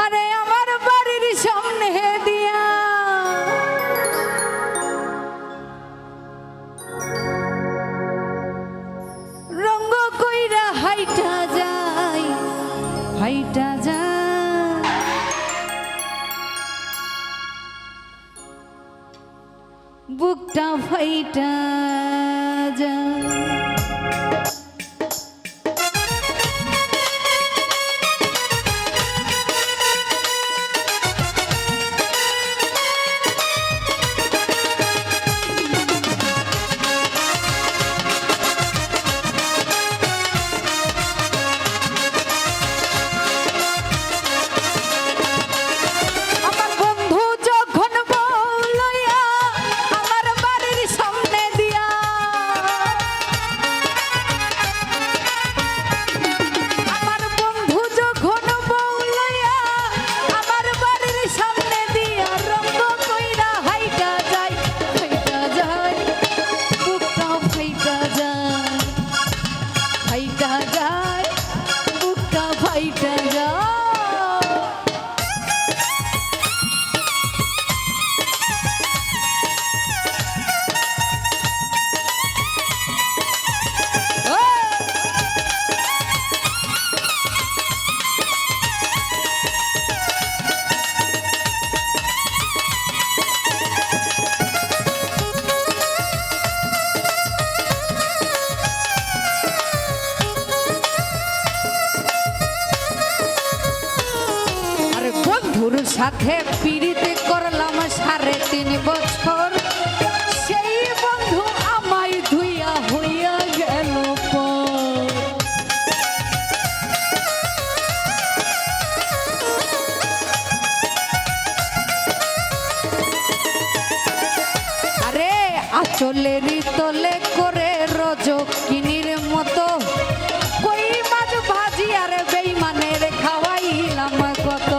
আরে আমার বাড়ির সামনে দিয়া রঙ্গ কইরা হাইটা যায়, হাইটা যায়, বুকটা ফাইটা যায়। বন্ধুর সাথে পিড়িতে করলাম 3.5 বছর, সেই বন্ধু আমায় ধুইয়া হইয়া গেল পর। আরে আঁচলেরই তলে করে রজকিনীর মতো কই মাছ ভাজি আর বেইমানের খাওয়াইলাম কত।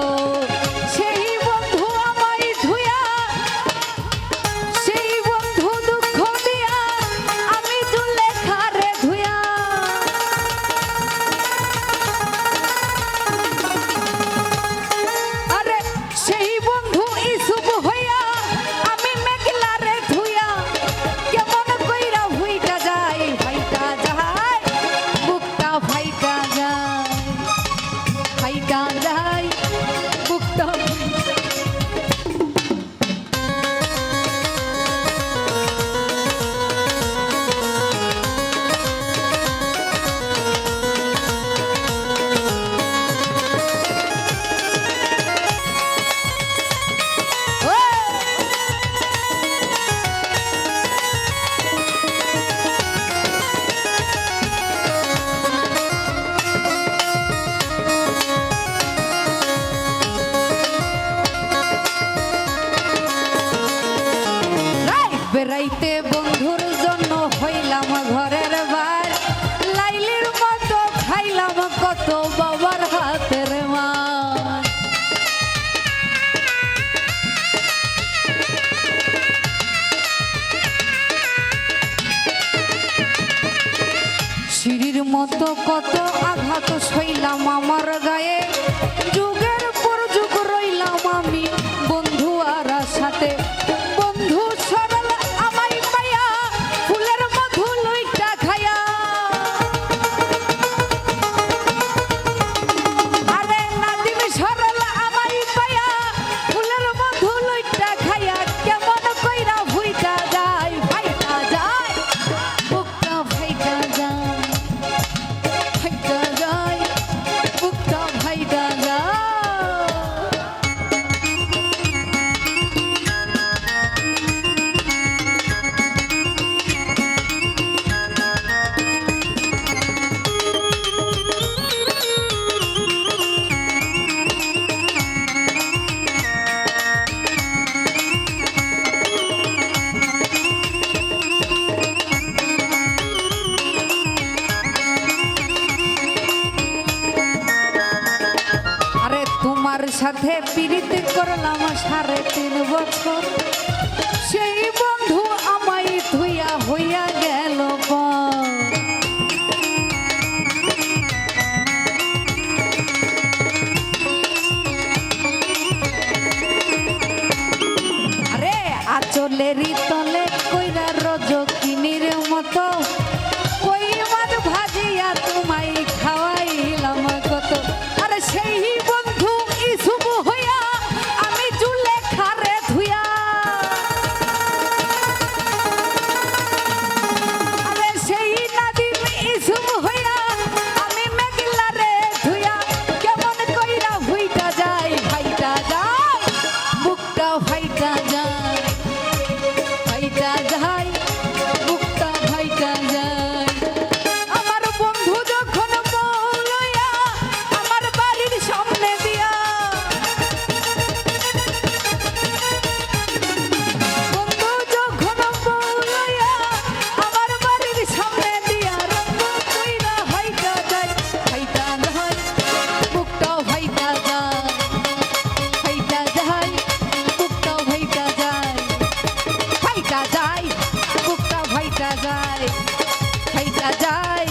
বেড়াইতে বন্ধুর জন্য হইলাম ঘরের বার, লাইলির মতো খাইলাম কত বাবার হাতের মার। সিঁড়ির মতো কত আঘাত সইলাম আমার গায়ে, যুগের পর যুগ রইলাম আমি বন্ধু আর সাথে। বন্ধু সরল আমায় পায়া ফুলের মধু লইটা খায়া, আরে নাদিম সরল আমায় পায়া ফুলের মধু লইটা খায়া, কেমন কইরা ভুইটা যায়, ভাইটা যায়, বুকটা ভাইটা যায়, ভাইটা যায়, বুকটা ভাইটা যায়। তোমার সাথে পিড়িতে করলাম 3.5 বছর, সেই বন্ধু আমায় ধুইয়া হইয়া গেল পর। যায়, বুকটা ফাইটা যায়, ফাইটা যায়